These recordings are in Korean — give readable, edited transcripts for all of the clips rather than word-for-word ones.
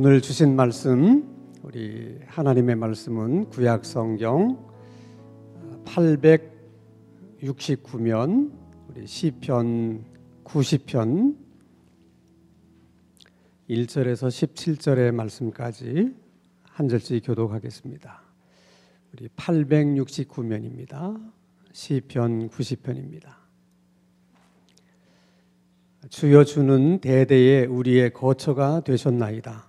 오늘 주신 말씀, 우리 하나님의 말씀은 구약 성경 869면 우리 시편 90편 1절에서 17절의 말씀까지 한 절씩 교독하겠습니다. 우리 869면입니다. 시편 90편입니다. 주여, 주는 대대에 우리의 거처가 되셨나이다.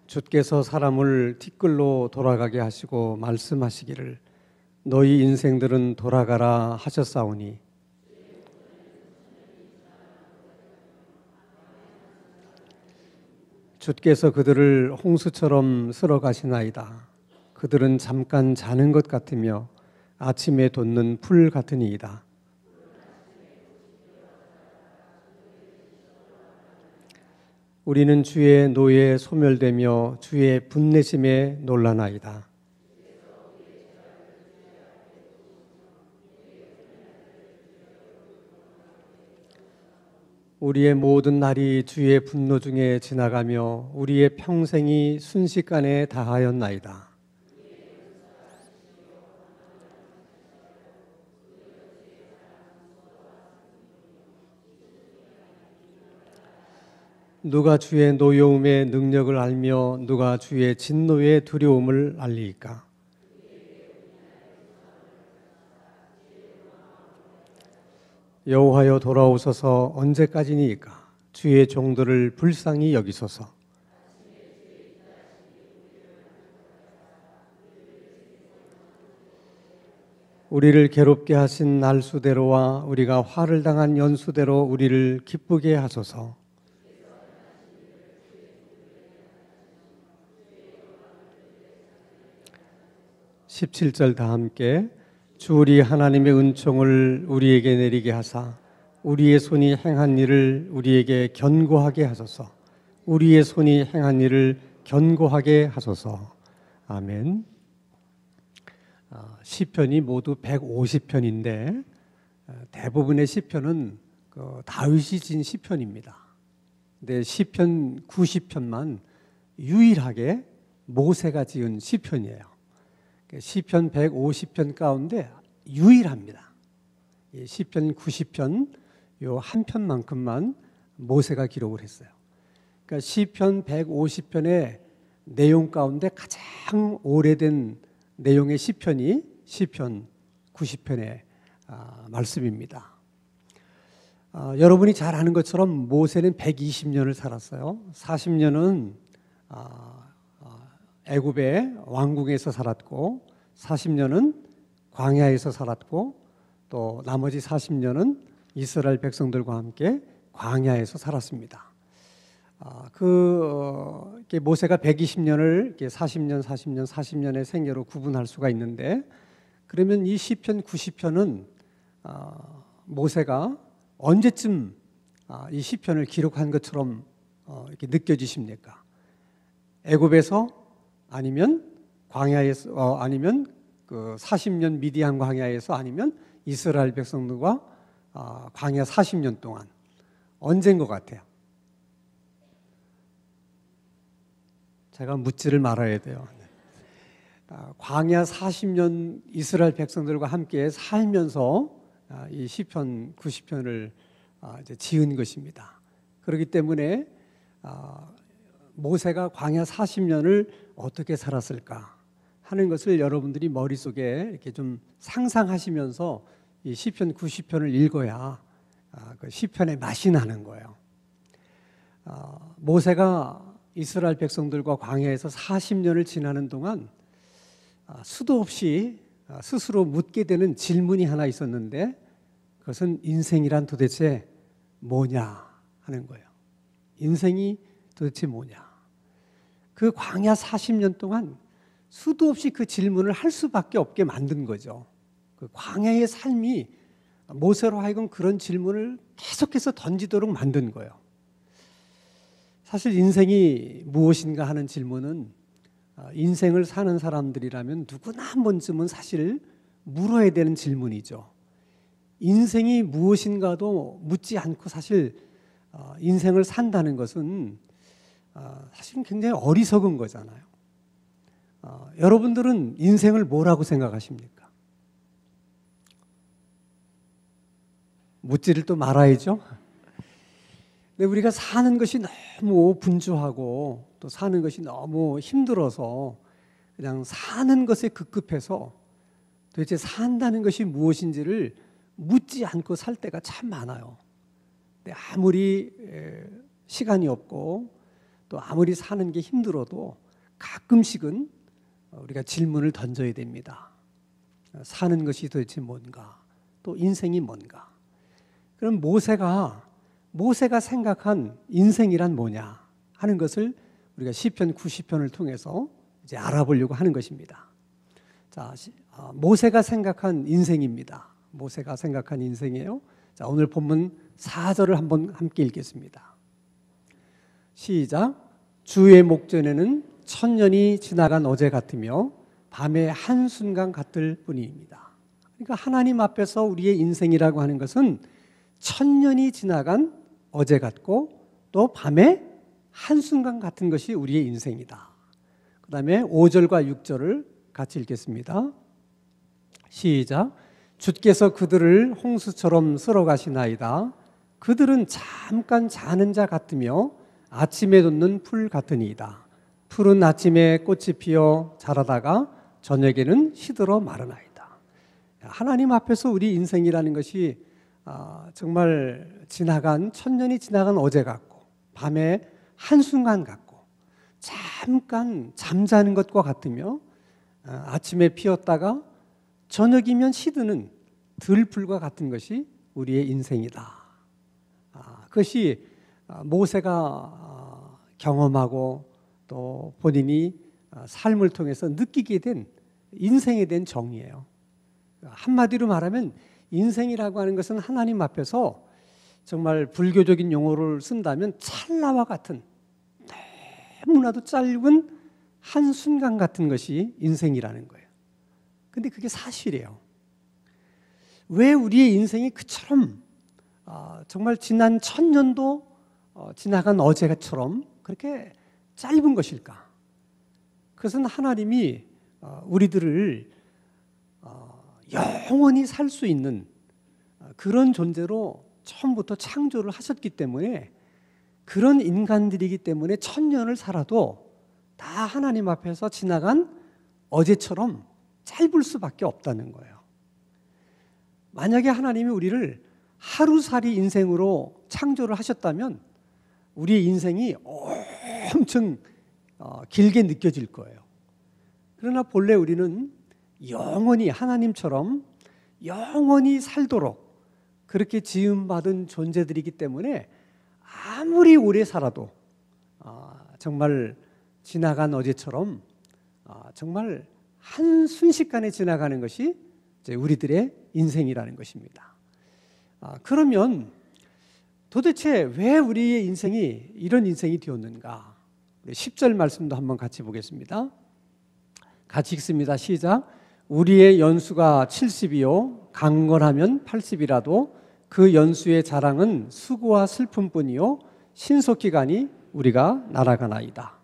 주께서 사람을 티끌로 돌아가게 하시고 말씀하시기를 너희 인생들은 돌아가라 하셨사오니 주께서 그들을 홍수처럼 쓸어 가시나이다. 그들은 잠깐 자는 것 같으며 아침에 돋는 풀 같으니이다. 우리는 주의 노에 소멸되며 주의 분내심에 놀라나이다. 우리의 모든 날이 주의 분노 중에 지나가며 우리의 평생이 순식간에 다하였나이다. 누가 주의 노여움의 능력을 알며 누가 주의 진노의 두려움을 알리이까? 여호와여, 돌아오소서. 언제까지니이까? 주의 종들을 불쌍히 여기소서. 우리를 괴롭게 하신 날수대로와 우리가 화를 당한 연수대로 우리를 기쁘게 하소서. 십칠 절 다 함께. 주 우리 하나님의 은총을 우리에게 내리게 하사 우리의 손이 행한 일을 우리에게 견고하게 하소서. 우리의 손이 행한 일을 견고하게 하소서. 아멘. 시편이 모두 150편인데 대부분의 시편은 다윗이 진 시편입니다. 근데 시편 90편만 유일하게 모세가 지은 시편이에요. 시편 150편 가운데 유일합니다. 시편 90편 요 한 편만큼만 모세가 기록을 했어요. 그러니까 시편 150편의 내용 가운데 가장 오래된 내용의 시편이 시편 90편의 말씀입니다. 여러분이 잘 아는 것처럼 모세는 120년을 살았어요. 40년은 애굽의 왕궁에서 살았고 40년은 광야에서 살았고 또 나머지 40년은 이스라엘 백성들과 함께 광야에서 살았습니다. 모세가 120년을 40년, 40년, 40년의 생애로 구분할 수가 있는데, 그러면 이 시편 90편은 모세가 언제쯤 이 시편을 기록한 것처럼 이렇게 느껴지십니까? 애굽에서 아니면 광야에서 아니면 그 40년 미디안 광야에서 아니면 이스라엘 백성들과 광야 40년 동안 언제인 것 같아요? 제가 묻지를 말아야 돼요. 광야 40년 이스라엘 백성들과 함께 살면서 이 시편 90편을 이제 지은 것입니다. 그렇기 때문에 모세가 광야 40년을 어떻게 살았을까 하는 것을 여러분들이 머릿속에 이렇게 좀 상상하시면서 이 시편 90편을 읽어야 그 시편의 맛이 나는 거예요. 모세가 이스라엘 백성들과 광야에서 40년을 지나는 동안 수도 없이 스스로 묻게 되는 질문이 하나 있었는데, 그것은 인생이란 도대체 뭐냐 하는 거예요. 인생이 도대체 뭐냐? 그 광야 40년 동안 수도 없이 그 질문을 할 수밖에 없게 만든 거죠. 그 광야의 삶이 모세로 하여금 그런 질문을 계속해서 던지도록 만든 거예요. 사실 인생이 무엇인가 하는 질문은 인생을 사는 사람들이라면 누구나 한 번쯤은 사실 물어야 되는 질문이죠. 인생이 무엇인가도 묻지 않고 사실 인생을 산다는 것은 사실은 굉장히 어리석은 거잖아요. 여러분들은 인생을 뭐라고 생각하십니까? 묻지를 또 말아야죠. 근데 우리가 사는 것이 너무 분주하고 또 사는 것이 너무 힘들어서 그냥 사는 것에 급급해서 도대체 산다는 것이 무엇인지를 묻지 않고 살 때가 참 많아요. 근데 아무리 시간이 없고 또 아무리 사는 게 힘들어도 가끔씩은 우리가 질문을 던져야 됩니다. 사는 것이 도대체 뭔가? 또 인생이 뭔가? 그럼 모세가 생각한 인생이란 뭐냐 하는 것을 우리가 시편 90편을 통해서 이제 알아보려고 하는 것입니다. 자, 모세가 생각한 인생입니다. 모세가 생각한 인생이에요. 자, 오늘 본문 4절을 한번 함께 읽겠습니다. 시작. 주의 목전에는 천년이 지나간 어제 같으며 밤의 한순간 같을 뿐입니다. 그러니까 하나님 앞에서 우리의 인생이라고 하는 것은 천년이 지나간 어제 같고 또 밤의 한순간 같은 것이 우리의 인생이다. 그 다음에 5절과 6절을 같이 읽겠습니다. 시작. 주께서 그들을 홍수처럼 쓸어가시나이다. 그들은 잠깐 자는 자 같으며 아침에 돋는 풀 같으니이다. 풀은 아침에 꽃이 피어 자라다가 저녁에는 시들어 마르나이다. 하나님 앞에서 우리 인생이라는 것이 정말 천년이 지나간 어제 같고 밤에 한순간 같고 잠깐 잠자는 것과 같으며 아침에 피었다가 저녁이면 시드는 들풀과 같은 것이 우리의 인생이다. 그것이 모세가 경험하고 또 본인이 삶을 통해서 느끼게 된 인생에 대한 정의예요. 한마디로 말하면 인생이라고 하는 것은 하나님 앞에서 정말 불교적인 용어를 쓴다면 찰나와 같은 너무나도 짧은 한순간 같은 것이 인생이라는 거예요. 근데 그게 사실이에요. 왜 우리의 인생이 그처럼 정말 지난 천년도 지나간 어제처럼 그렇게 짧은 것일까? 그것은 하나님이 우리들을 영원히 살 수 있는 그런 존재로 처음부터 창조를 하셨기 때문에 그런 인간들이기 때문에 천년을 살아도 다 하나님 앞에서 지나간 어제처럼 짧을 수밖에 없다는 거예요. 만약에 하나님이 우리를 하루살이 인생으로 창조를 하셨다면 우리의 인생이 엄청 길게 느껴질 거예요. 그러나 본래 우리는 영원히 하나님처럼 영원히 살도록 그렇게 지음받은 존재들이기 때문에 아무리 오래 살아도 정말 지나간 어제처럼 정말 한순식간에 지나가는 것이 이제 우리들의 인생이라는 것입니다. 그러면 도대체 왜 우리의 인생이 이런 인생이 되었는가? 10절 말씀도 한번 같이 보겠습니다. 같이 읽습니다. 시작. 우리의 연수가 70이요 강건하면 80이라도 그 연수의 자랑은 수고와 슬픔뿐이요 신속히 가니 우리가 날아가나이다.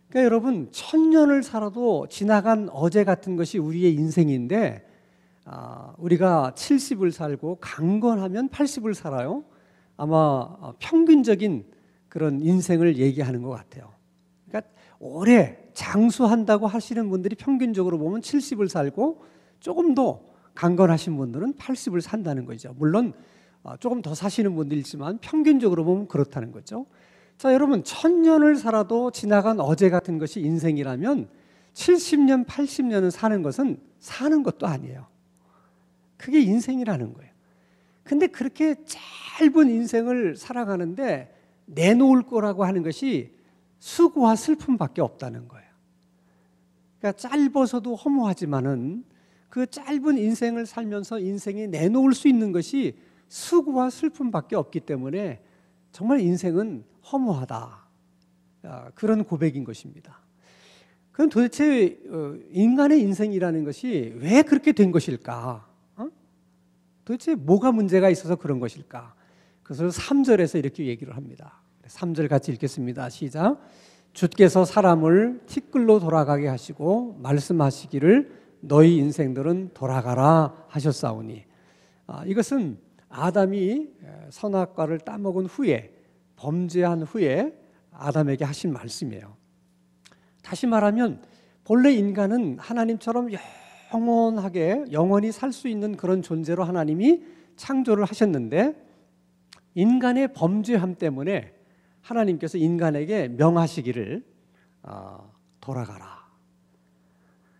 그러니까 여러분 천년을 살아도 지나간 어제 같은 것이 우리의 인생인데 우리가 70을 살고 강건하면 80을 살아요. 아마 평균적인 그런 인생을 얘기하는 것 같아요. 그러니까 오래 장수한다고 하시는 분들이 평균적으로 보면 70을 살고 조금 더 강건하신 분들은 80을 산다는 거죠. 물론 조금 더 사시는 분들이 있지만 평균적으로 보면 그렇다는 거죠. 자, 여러분 천년을 살아도 지나간 어제 같은 것이 인생이라면 70년, 80년을 사는 것은 사는 것도 아니에요. 그게 인생이라는 거예요. 근데 그렇게 짧은 인생을 살아가는데 내놓을 거라고 하는 것이 수고와 슬픔밖에 없다는 거예요. 그러니까 짧아서도 허무하지만은 그 짧은 인생을 살면서 인생이 내놓을 수 있는 것이 수고와 슬픔밖에 없기 때문에 정말 인생은 허무하다. 그런 고백인 것입니다. 그럼 도대체 인간의 인생이라는 것이 왜 그렇게 된 것일까? 도대체 뭐가 문제가 있어서 그런 것일까? 그것을 3절에서 이렇게 얘기를 합니다. 3절 같이 읽겠습니다. 시작. 주께서 사람을 티끌로 돌아가게 하시고 말씀하시기를 너희 인생들은 돌아가라 하셨사오니. 이것은 아담이 선악과를 따먹은 후에, 범죄한 후에 아담에게 하신 말씀이에요. 다시 말하면 본래 인간은 하나님처럼 영원하게 영원히 살 수 있는 그런 존재로 하나님이 창조를 하셨는데, 인간의 범죄함 때문에 하나님께서 인간에게 명하시기를 돌아가라.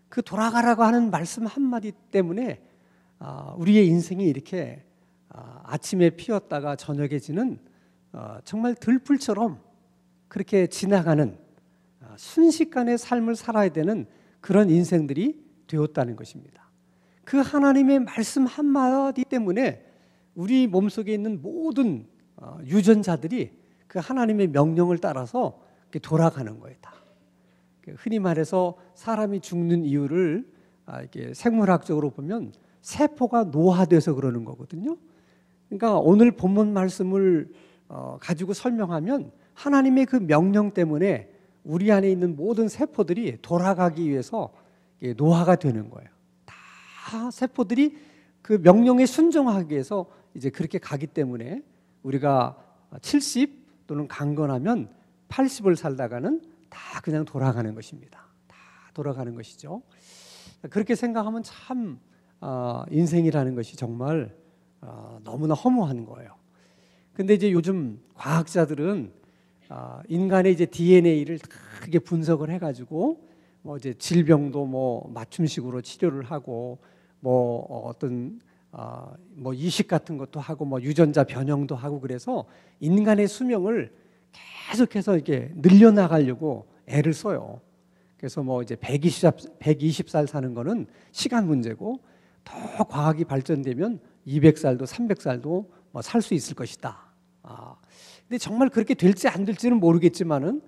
그 돌아가라고 하는 말씀 한마디 때문에 우리의 인생이 이렇게 아침에 피었다가 저녁에 지는 정말 들풀처럼 그렇게 지나가는 순식간의 삶을 살아야 되는 그런 인생들이 되었다는 것입니다. 그 하나님의 말씀 한마디 때문에 우리 몸속에 있는 모든 유전자들이 그 하나님의 명령을 따라서 돌아가는 거예요. 다. 흔히 말해서 사람이 죽는 이유를 이렇게 생물학적으로 보면 세포가 노화돼서 그러는 거거든요. 그러니까 오늘 본문 말씀을 가지고 설명하면 하나님의 그 명령 때문에 우리 안에 있는 모든 세포들이 돌아가기 위해서 노화가 되는 거예요. 다 세포들이 그 명령에 순종하기 위해서 이제 그렇게 가기 때문에 우리가 70 또는 강건하면 80을 살다가는 다 그냥 돌아가는 것입니다. 다 돌아가는 것이죠. 그렇게 생각하면 참 인생이라는 것이 정말 너무나 허무한 거예요. 근데 이제 요즘 과학자들은 인간의 이제 DNA를 크게 분석을 해가지고 뭐 이제 질병도 뭐 맞춤식으로 치료를 하고 뭐 어떤 뭐 이식 같은 것도 하고 뭐 유전자 변형도 하고 그래서 인간의 수명을 계속해서 이렇게 늘려나가려고 애를 써요. 그래서 뭐 이제 120살 사는 거는 시간 문제고 더 과학이 발전되면 200살도 300살도 뭐 살 수 있을 것이다. 근데 정말 그렇게 될지 안 될지는 모르겠지만은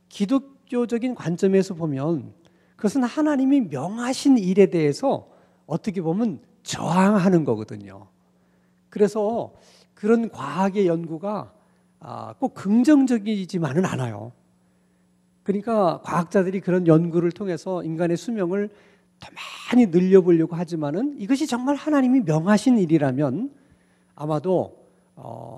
기독교적인 관점에서 보면 그것은 하나님이 명하신 일에 대해서 어떻게 보면 저항하는 거거든요. 그래서 그런 과학의 연구가 꼭 긍정적이지만은 않아요. 그러니까 과학자들이 그런 연구를 통해서 인간의 수명을 더 많이 늘려보려고 하지만은 이것이 정말 하나님이 명하신 일이라면 아마도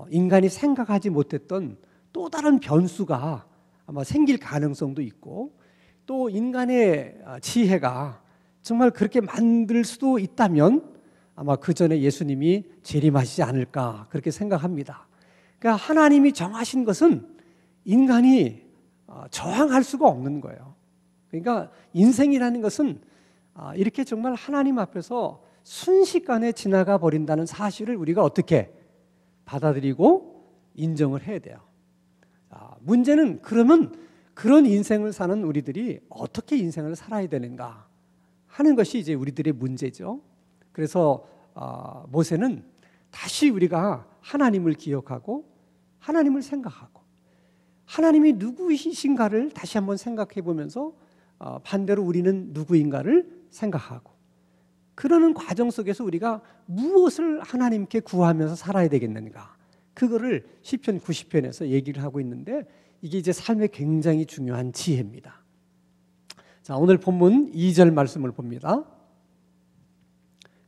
인간이 생각하지 못했던 또 다른 변수가 아마 생길 가능성도 있고, 또 인간의 지혜가 정말 그렇게 만들 수도 있다면 아마 그 전에 예수님이 재림하시지 않을까 그렇게 생각합니다. 그러니까 하나님이 정하신 것은 인간이 저항할 수가 없는 거예요. 그러니까 인생이라는 것은 이렇게 정말 하나님 앞에서 순식간에 지나가 버린다는 사실을 우리가 어떻게 받아들이고 인정을 해야 돼요. 문제는 그러면 그런 인생을 사는 우리들이 어떻게 인생을 살아야 되는가 하는 것이 이제 우리들의 문제죠. 그래서 모세는 다시 우리가 하나님을 기억하고 하나님을 생각하고 하나님이 누구이신가를 다시 한번 생각해 보면서 반대로 우리는 누구인가를 생각하고, 그러는 과정 속에서 우리가 무엇을 하나님께 구하면서 살아야 되겠는가, 그거를 시편 90편에서 얘기를 하고 있는데 이게 이제 삶의 굉장히 중요한 지혜입니다. 자, 오늘 본문 2절 말씀을 봅니다.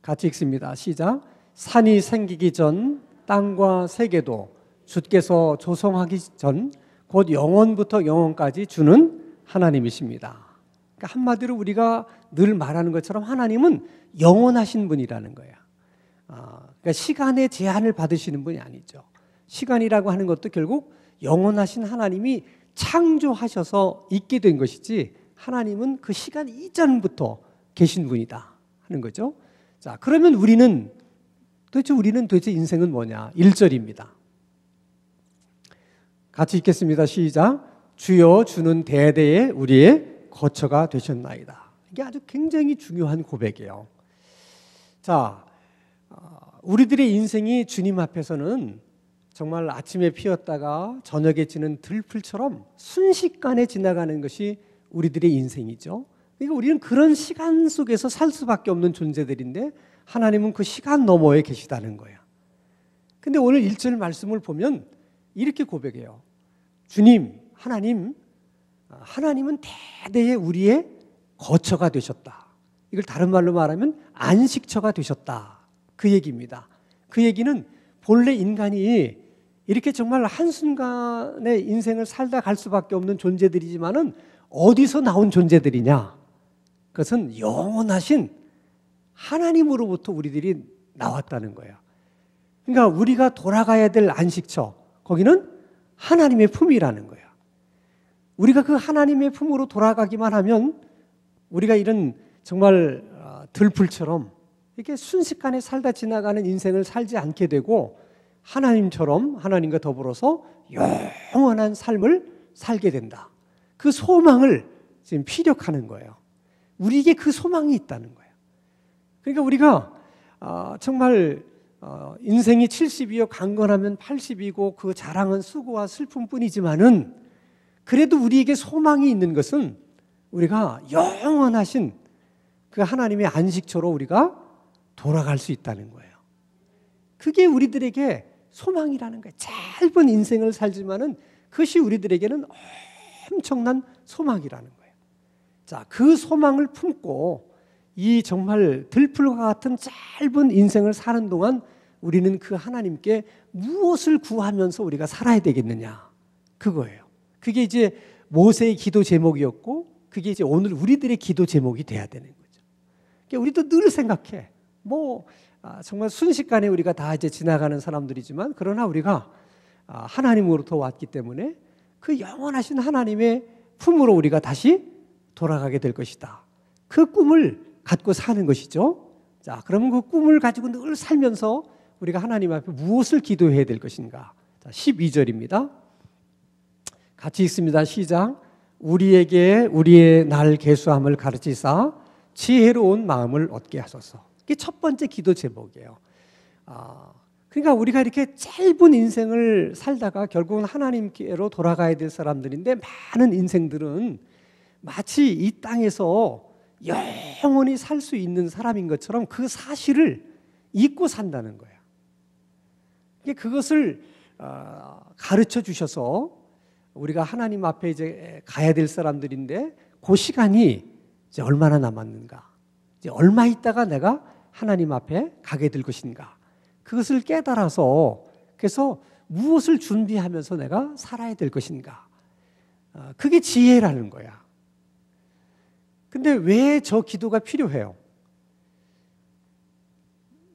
같이 읽습니다. 시작. 산이 생기기 전 땅과 세계도 주께서 조성하기 전 곧 영원부터 영원까지 주는 하나님이십니다. 그러니까 한마디로 우리가 늘 말하는 것처럼 하나님은 영원하신 분이라는 거예요. 그러니까 시간의 제한을 받으시는 분이 아니죠. 시간이라고 하는 것도 결국 영원하신 하나님이 창조하셔서 있게 된 것이지 하나님은 그 시간 이전부터 계신 분이다 하는 거죠. 자, 그러면 우리는 도대체 인생은 뭐냐? 1절입니다. 같이 읽겠습니다. 시작. 주여 주는 대대에 우리의 거처가 되셨나이다. 이게 아주 굉장히 중요한 고백이에요. 자, 우리들의 인생이 주님 앞에서는 정말 아침에 피었다가 저녁에 지는 들풀처럼 순식간에 지나가는 것이 우리들의 인생이죠. 그러니까 우리는 그런 시간 속에서 살 수밖에 없는 존재들인데 하나님은 그 시간 너머에 계시다는 거예요. 근데 오늘 1절 말씀을 보면 이렇게 고백해요. 주님, 하나님은 대대의 우리의 거처가 되셨다. 이걸 다른 말로 말하면 안식처가 되셨다. 그 얘기입니다. 그 얘기는 본래 인간이 이렇게 정말 한순간의 인생을 살다 갈 수밖에 없는 존재들이지만은 어디서 나온 존재들이냐? 그것은 영원하신 하나님으로부터 우리들이 나왔다는 거예요. 그러니까 우리가 돌아가야 될 안식처, 거기는 하나님의 품이라는 거예요. 우리가 그 하나님의 품으로 돌아가기만 하면 우리가 이런 정말 들풀처럼 이렇게 순식간에 살다 지나가는 인생을 살지 않게 되고 하나님처럼 하나님과 더불어서 영원한 삶을 살게 된다. 그 소망을 지금 피력하는 거예요. 우리에게 그 소망이 있다는 거예요. 그러니까 우리가 정말 인생이 70이요 강건하면 80이고 그 자랑은 수고와 슬픔뿐이지만은 그래도 우리에게 소망이 있는 것은 우리가 영원하신 그 하나님의 안식처로 우리가 돌아갈 수 있다는 거예요. 그게 우리들에게 소망이라는 거예요. 짧은 인생을 살지만은 그것이 우리들에게는 엄청난 소망이라는 거예요. 자, 그 소망을 품고 이 정말 들풀과 같은 짧은 인생을 사는 동안 우리는 그 하나님께 무엇을 구하면서 우리가 살아야 되겠느냐? 그거예요. 그게 이제 모세의 기도 제목이었고 그게 이제 오늘 우리들의 기도 제목이 돼야 되는 거죠. 그러니까 우리도 늘 생각해. 정말 순식간에 우리가 다 이제 지나가는 사람들이지만 그러나 우리가 하나님으로부터 왔기 때문에 그 영원하신 하나님의 품으로 우리가 다시 돌아가게 될 것이다. 그 꿈을 갖고 사는 것이죠. 자, 그러면 그 꿈을 가지고 늘 살면서 우리가 하나님 앞에 무엇을 기도해야 될 것인가? 자, 12절입니다. 같이 읽습니다. 시작. 우리에게 우리의 날 계수함을 가르치사 지혜로운 마음을 얻게 하소서. 이게 첫 번째 기도 제목이에요. 그러니까 우리가 이렇게 짧은 인생을 살다가 결국은 하나님께로 돌아가야 될 사람들인데 많은 인생들은 마치 이 땅에서 영원히 살 수 있는 사람인 것처럼 그 사실을 잊고 산다는 거예요. 그것을 가르쳐 주셔서 우리가 하나님 앞에 이제 가야 될 사람들인데 그 시간이 이제 얼마나 남았는가? 이제 얼마 있다가 내가 하나님 앞에 가게 될 것인가? 그것을 깨달아서 그래서 무엇을 준비하면서 내가 살아야 될 것인가? 그게 지혜라는 거야. 근데 왜 저 기도가 필요해요?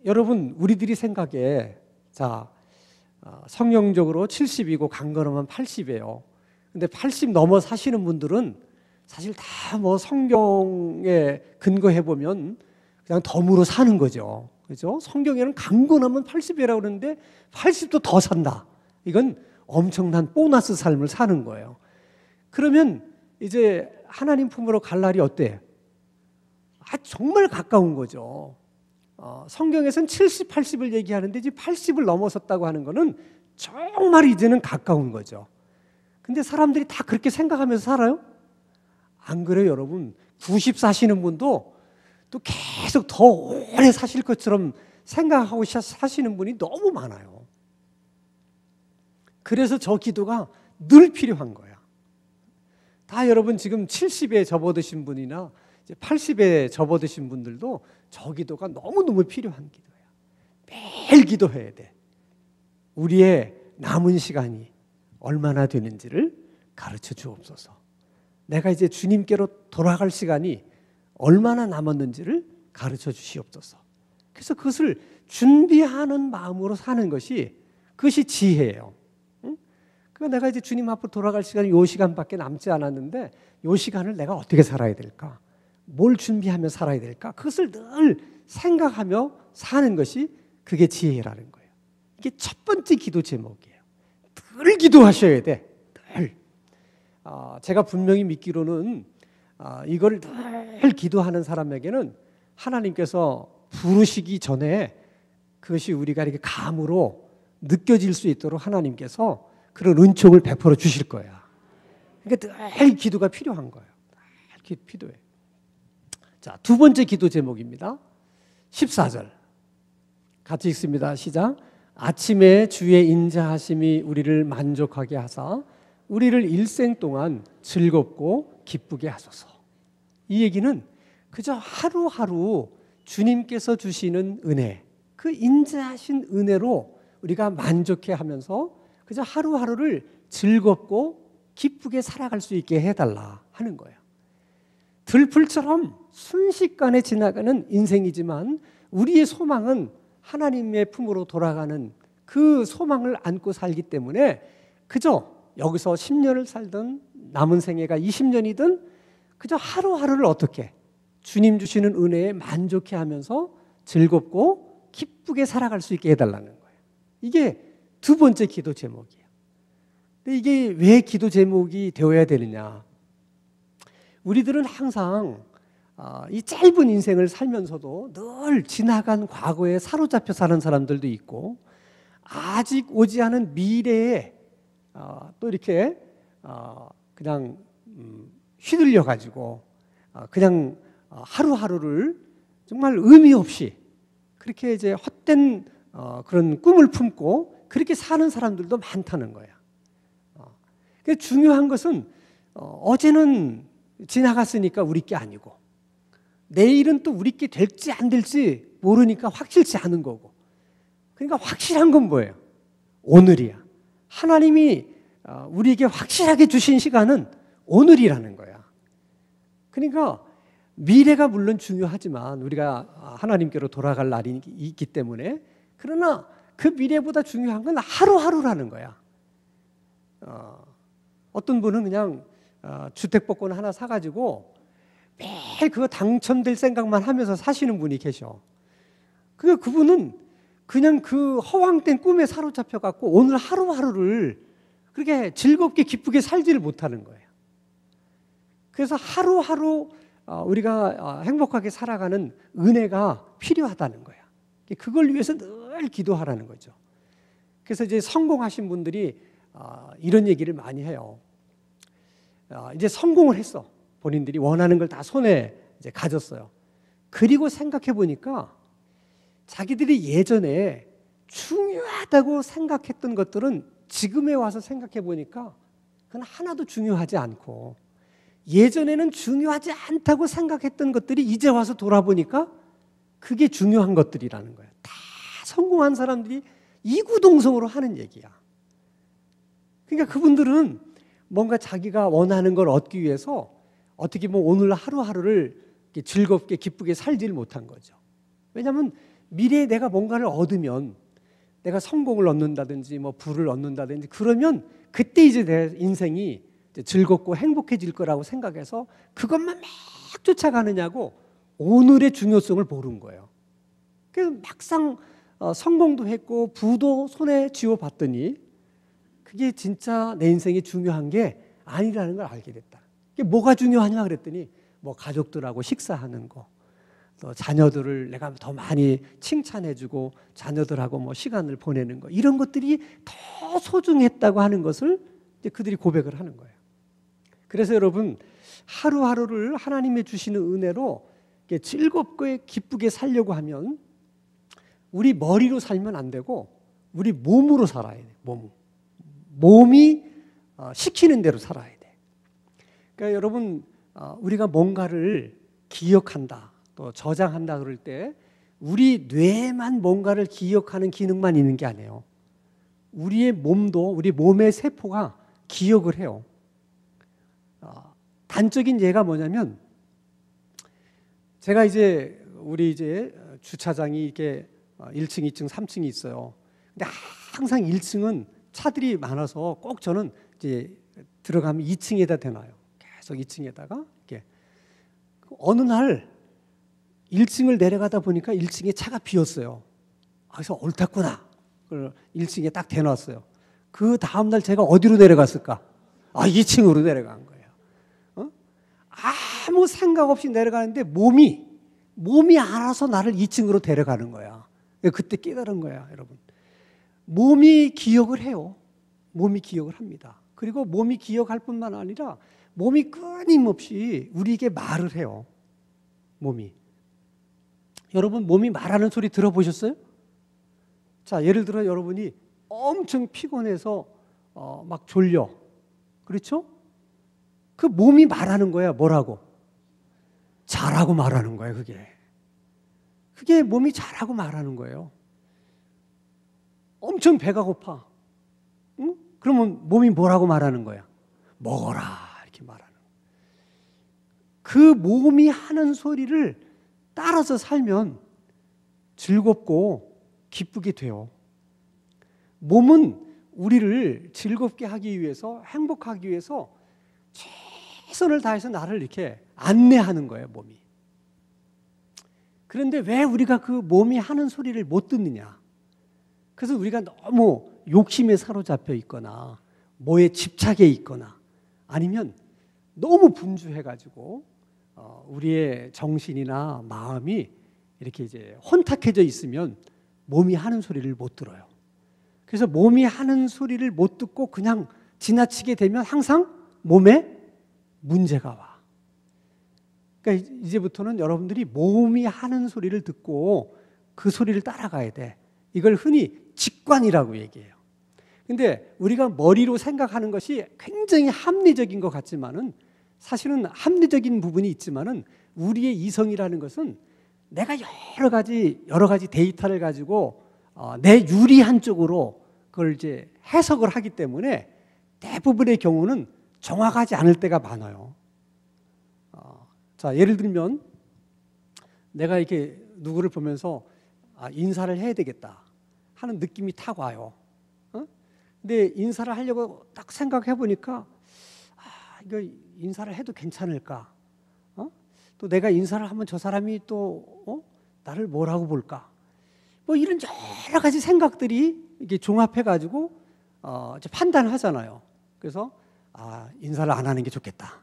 여러분, 우리들이 생각에 성경적으로 70이고 강건하면 80이에요. 근데 80 넘어 사시는 분들은 사실 다 뭐 성경에 근거해 보면 그냥 덤으로 사는 거죠. 그죠? 성경에는 강건하면 80이라고 그러는데 80도 더 산다. 이건 엄청난 보너스 삶을 사는 거예요. 그러면 이제 하나님 품으로 갈 날이 어때요? 정말 가까운 거죠. 성경에서는 70, 80을 얘기하는데 이제 80을 넘어섰다고 하는 거는 정말 이제는 가까운 거죠. 근데 사람들이 다 그렇게 생각하면서 살아요? 안 그래요, 여러분? 90 사시는 분도 또 계속 더 오래 사실 것처럼 생각하고 사시는 분이 너무 많아요. 그래서 저 기도가 늘 필요한 거야. 다 여러분 지금 70에 접어드신 분이나 80에 접어드신 분들도 저 기도가 너무너무 필요한 기도예요. 매일 기도해야 돼. 우리의 남은 시간이 얼마나 되는지를 가르쳐 주옵소서. 내가 이제 주님께로 돌아갈 시간이 얼마나 남았는지를 가르쳐 주시옵소서. 그래서 그것을 준비하는 마음으로 사는 것이 그것이 지혜예요. 그러니까 내가 이제 주님 앞으로 돌아갈 시간이 요 시간밖에 남지 않았는데 요 시간을 내가 어떻게 살아야 될까? 뭘 준비하며 살아야 될까? 그것을 늘 생각하며 사는 것이 그게 지혜라는 거예요. 이게 첫 번째 기도 제목이에요. 늘 기도하셔야 돼. 늘. 제가 분명히 믿기로는 이걸 늘 기도하는 사람에게는 하나님께서 부르시기 전에 그것이 우리가 이렇게 감으로 느껴질 수 있도록 하나님께서 그런 은총을 베풀어 주실 거야. 그러니까 늘 기도가 필요한 거예요. 늘 필요해. 자, 두 번째 기도 제목입니다. 14절 같이 읽습니다. 시작. 아침에 주의 인자하심이 우리를 만족하게 하사 우리를 일생 동안 즐겁고 기쁘게 하소서. 이 얘기는 그저 하루하루 주님께서 주시는 은혜, 그 인자하신 은혜로 우리가 만족해 하면서 그저 하루하루를 즐겁고 기쁘게 살아갈 수 있게 해달라 하는 거예요. 들풀처럼 순식간에 지나가는 인생이지만 우리의 소망은 하나님의 품으로 돌아가는 그 소망을 안고 살기 때문에 그저 여기서 10년을 살든 남은 생애가 20년이든 그저 하루하루를 어떻게 주님 주시는 은혜에 만족해 하면서 즐겁고 기쁘게 살아갈 수 있게 해달라는 거예요. 이게 두 번째 기도 제목이에요. 근데 이게 왜 기도 제목이 되어야 되느냐? 우리들은 항상 이 짧은 인생을 살면서도 늘 지나간 과거에 사로잡혀 사는 사람들도 있고 아직 오지 않은 미래에 또 이렇게 그냥 휘둘려 가지고 그냥 하루하루를 정말 의미 없이 그렇게 이제 헛된 그런 꿈을 품고 그렇게 사는 사람들도 많다는 거야. 중요한 것은 어제는 지나갔으니까 우리 게 아니고 내일은 또 우리 게 될지 안 될지 모르니까 확실치 않은 거고. 그러니까 확실한 건 뭐예요? 오늘이야. 하나님이 우리에게 확실하게 주신 시간은 오늘이라는 거야. 그러니까 미래가 물론 중요하지만 우리가 하나님께로 돌아갈 날이 있기 때문에 그러나 그 미래보다 중요한 건 하루하루라는 거야. 어떤 분은 그냥 주택복권 하나 사가지고 매일 그거 당첨될 생각만 하면서 사시는 분이 계셔. 그분은 그냥 그 허황된 꿈에 사로잡혀 갖고 오늘 하루하루를 그렇게 즐겁게 기쁘게 살지를 못하는 거예요. 그래서 하루하루 우리가 행복하게 살아가는 은혜가 필요하다는 거야. 그걸 위해서 늘 기도하라는 거죠. 그래서 이제 성공하신 분들이 이런 얘기를 많이 해요. 이제 성공을 했어. 본인들이 원하는 걸 다 손에 이제 가졌어요. 그리고 생각해 보니까 자기들이 예전에 중요하다고 생각했던 것들은 지금에 와서 생각해 보니까 그건 하나도 중요하지 않고 예전에는 중요하지 않다고 생각했던 것들이 이제 와서 돌아보니까 그게 중요한 것들이라는 거예요. 다 성공한 사람들이 이구동성으로 하는 얘기야. 그러니까 그분들은 뭔가 자기가 원하는 걸 얻기 위해서 어떻게 보면 오늘 하루하루를 즐겁게 기쁘게 살지를 못한 거죠. 왜냐하면 미래에 내가 뭔가를 얻으면 내가 성공을 얻는다든지 뭐 부를 얻는다든지 그러면 그때 이제 내 인생이 이제 즐겁고 행복해질 거라고 생각해서 그것만 막 쫓아가느냐고 오늘의 중요성을 모르는 거예요. 그래서 막상 성공도 했고 부도 손에 쥐어봤더니 그게 진짜 내 인생이 중요한 게 아니라는 걸 알게 됐다. 그게 뭐가 중요하냐 그랬더니 뭐 가족들하고 식사하는 거, 또 자녀들을 내가 더 많이 칭찬해주고 자녀들하고 뭐 시간을 보내는 거 이런 것들이 더 소중했다고 하는 것을 이제 그들이 고백을 하는 거예요. 그래서 여러분 하루하루를 하나님이 주시는 은혜로 즐겁게 기쁘게 살려고 하면 우리 머리로 살면 안 되고 우리 몸으로 살아야 돼. 몸이 시키는 대로 살아야 돼. 그러니까 여러분 우리가 뭔가를 기억한다 또 저장한다 그럴 때 우리 뇌만 뭔가를 기억하는 기능만 있는 게 아니에요. 우리의 몸도 우리 몸의 세포가 기억을 해요. 단적인 예가 뭐냐면 제가 이제 우리 이제 주차장이 이렇게 1층, 2층, 3층이 있어요. 근데 항상 1층은 차들이 많아서 꼭 저는 이제 들어가면 2층에다 대놔요. 계속 2층에다가 이렇게. 어느 날 1층을 내려가다 보니까 1층에 차가 비었어요. 그래서 옳았구나. 그걸 1층에 딱 대놨어요. 그 다음 날 제가 어디로 내려갔을까? 2층으로 내려간 거예요. 아무 생각 없이 내려가는데 몸이 알아서 나를 2층으로 데려가는 거야. 그때 깨달은 거야, 여러분. 몸이 기억을 해요. 몸이 기억을 합니다. 그리고 몸이 기억할 뿐만 아니라 몸이 끊임없이 우리에게 말을 해요. 몸이. 여러분 몸이 말하는 소리 들어보셨어요? 자, 예를 들어 여러분이 엄청 피곤해서 막 졸려. 그렇죠? 그 몸이 말하는 거야. 뭐라고? 자라고 말하는 거야, 그게. 그게 몸이 자라고 말하는 거예요. 엄청 배가 고파. 응? 그러면 몸이 뭐라고 말하는 거야? 먹어라. 이렇게 말하는 거야. 그 몸이 하는 소리를 따라서 살면 즐겁고 기쁘게 돼요. 몸은 우리를 즐겁게 하기 위해서, 행복하기 위해서 최선을 다해서 나를 이렇게 안내하는 거예요, 몸이. 그런데 왜 우리가 그 몸이 하는 소리를 못 듣느냐? 그래서 우리가 너무 욕심에 사로잡혀 있거나 뭐에 집착해 있거나 아니면 너무 분주해가지고 우리의 정신이나 마음이 이렇게 이제 혼탁해져 있으면 몸이 하는 소리를 못 들어요. 그래서 몸이 하는 소리를 못 듣고 그냥 지나치게 되면 항상 몸에 문제가 와. 그러니까 이제부터는 여러분들이 몸이 하는 소리를 듣고 그 소리를 따라가야 돼. 이걸 흔히 직관이라고 얘기해요. 근데 우리가 머리로 생각하는 것이 굉장히 합리적인 것 같지만은 사실은 합리적인 부분이 있지만은 우리의 이성이라는 것은 내가 여러 가지 데이터를 가지고 내 유리한 쪽으로 그걸 이제 해석을 하기 때문에 대부분의 경우는 정확하지 않을 때가 많아요. 자, 예를 들면 내가 이렇게 누구를 보면서 인사를 해야 되겠다 하는 느낌이 탁 와요. 근데 인사를 하려고 딱 생각해 보니까 이거 인사를 해도 괜찮을까? 또 내가 인사를 하면 저 사람이 또 나를 뭐라고 볼까? 뭐 이런 여러 가지 생각들이 이게 종합해 가지고 판단하잖아요. 그래서 인사를 안 하는 게 좋겠다.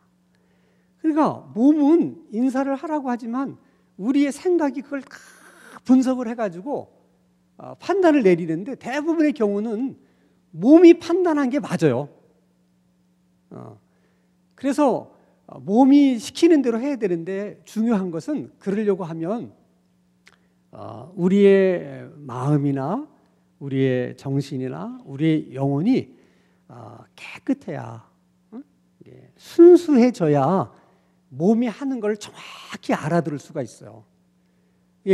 그러니까 몸은 인사를 하라고 하지만 우리의 생각이 그걸 다 분석을 해가지고 판단을 내리는데 대부분의 경우는 몸이 판단한 게 맞아요. 그래서 몸이 시키는 대로 해야 되는데 중요한 것은 그러려고 하면 우리의 마음이나 우리의 정신이나 우리의 영혼이 깨끗해야, 순수해져야 몸이 하는 걸 정확히 알아들을 수가 있어요.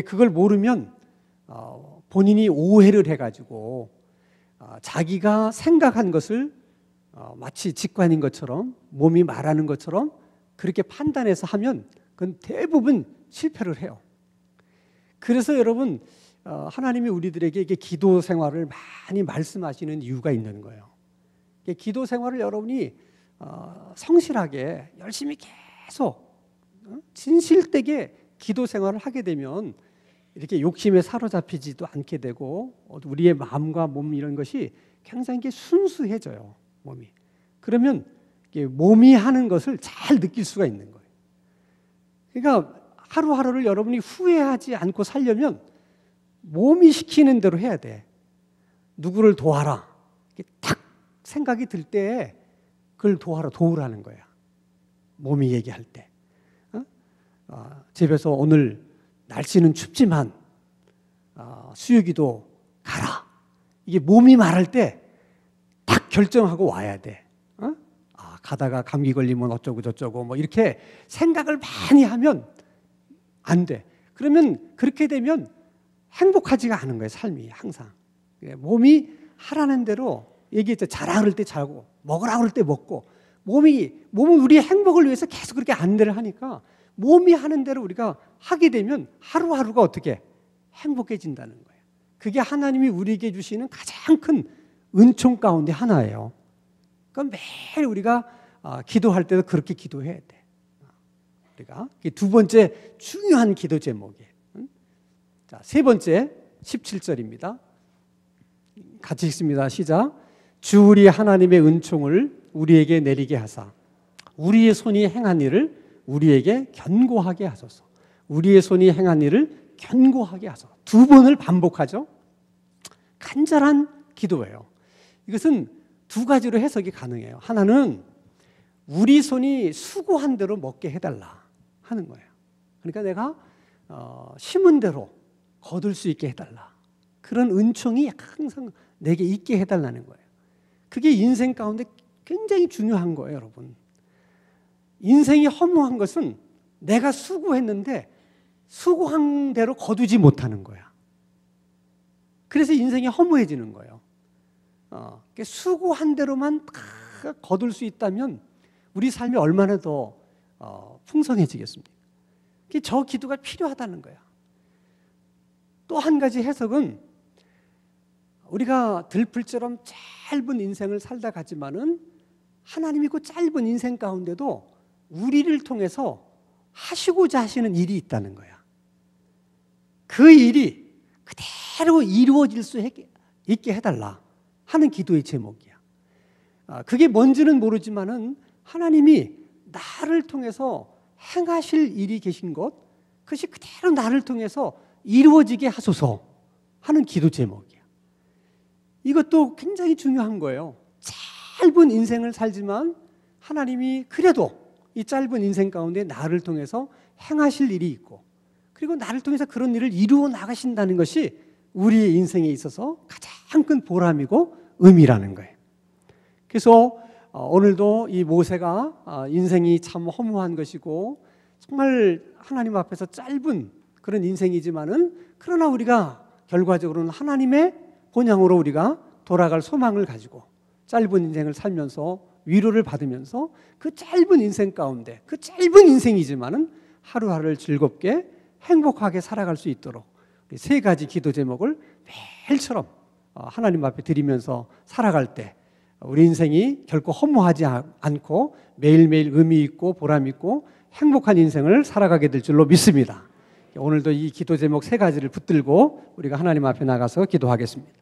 그걸 모르면 본인이 오해를 해가지고 자기가 생각한 것을 마치 직관인 것처럼 몸이 말하는 것처럼 그렇게 판단해서 하면 그건 대부분 실패를 해요. 그래서 여러분 하나님이 우리들에게 이게 기도 생활을 많이 말씀하시는 이유가 있는 거예요. 기도 생활을 여러분이 성실하게 열심히 계속 진실되게 기도 생활을 하게 되면 이렇게 욕심에 사로잡히지도 않게 되고 우리의 마음과 몸 이런 것이 굉장히 순수해져요. 몸이. 그러면 몸이 하는 것을 잘 느낄 수가 있는 거예요. 그러니까 하루하루를 여러분이 후회하지 않고 살려면 몸이 시키는 대로 해야 돼. 누구를 도와라. 딱 생각이 들 때 그걸 도우라는 거야. 몸이 얘기할 때. 집에서 오늘 날씨는 춥지만 수유기도 가라. 이게 몸이 말할 때 딱 결정하고 와야 돼. 가다가 감기 걸리면 어쩌고 저쩌고 뭐 이렇게 생각을 많이 하면 안 돼. 그러면 그렇게 되면 행복하지가 않은 거예요. 삶이 항상. 몸이 하라는 대로 얘기했죠. 자라 그럴 때 자고 먹으라 그럴 때 먹고 몸은 우리의 행복을 위해서 계속 그렇게 안내를 하니까 몸이 하는 대로 우리가 하게 되면 하루하루가 어떻게 행복해진다는 거예요. 그게 하나님이 우리에게 주시는 가장 큰 은총 가운데 하나예요. 그럼 매일 우리가 기도할 때도 그렇게 기도해야 돼. 우리가 두 번째 중요한 기도 제목이에요. 자, 세 번째 17절입니다. 같이 읽습니다. 시작. 주 우리 하나님의 은총을 우리에게 내리게 하사 우리의 손이 행한 일을 우리에게 견고하게 하소서. 우리의 손이 행한 일을 견고하게 하소서. 두 번을 반복하죠. 간절한 기도예요. 이것은 두 가지로 해석이 가능해요. 하나는 우리 손이 수고한 대로 먹게 해달라 하는 거예요. 그러니까 내가 심은 대로 거둘 수 있게 해달라. 그런 은총이 항상 내게 있게 해달라는 거예요. 그게 인생 가운데 굉장히 중요한 거예요, 여러분. 인생이 허무한 것은 내가 수고했는데 수고한 대로 거두지 못하는 거야. 그래서 인생이 허무해지는 거예요. 수고한 대로만 다 거둘 수 있다면 우리 삶이 얼마나 더 풍성해지겠습니까? 저 기도가 필요하다는 거야. 또 한 가지 해석은 우리가 들풀처럼 짧은 인생을 살다 가지만은 하나님이 그 짧은 인생 가운데도 우리를 통해서 하시고자 하시는 일이 있다는 거야. 그 일이 그대로 이루어질 수 있게 해달라 하는 기도의 제목이야. 그게 뭔지는 모르지만은 하나님이 나를 통해서 행하실 일이 계신 것, 그것이 그대로 나를 통해서 이루어지게 하소서 하는 기도 제목이야. 이것도 굉장히 중요한 거예요. 짧은 인생을 살지만 하나님이 그래도 이 짧은 인생 가운데 나를 통해서 행하실 일이 있고, 그리고 나를 통해서 그런 일을 이루어 나가신다는 것이 우리의 인생에 있어서 가장 큰 보람이고 의미라는 거예요. 그래서 오늘도 이 모세가 인생이 참 허무한 것이고 정말 하나님 앞에서 짧은 그런 인생이지만은, 그러나 우리가 결과적으로는 하나님의 본향으로 우리가 돌아갈 소망을 가지고 짧은 인생을 살면서 위로를 받으면서 그 짧은 인생 가운데, 그 짧은 인생이지만은 하루하루를 즐겁게 행복하게 살아갈 수 있도록 세 가지 기도 제목을 매일처럼 하나님 앞에 드리면서 살아갈 때 우리 인생이 결코 허무하지 않고 매일매일 의미 있고 보람 있고 행복한 인생을 살아가게 될 줄로 믿습니다. 오늘도 이 기도 제목 세 가지를 붙들고 우리가 하나님 앞에 나가서 기도하겠습니다.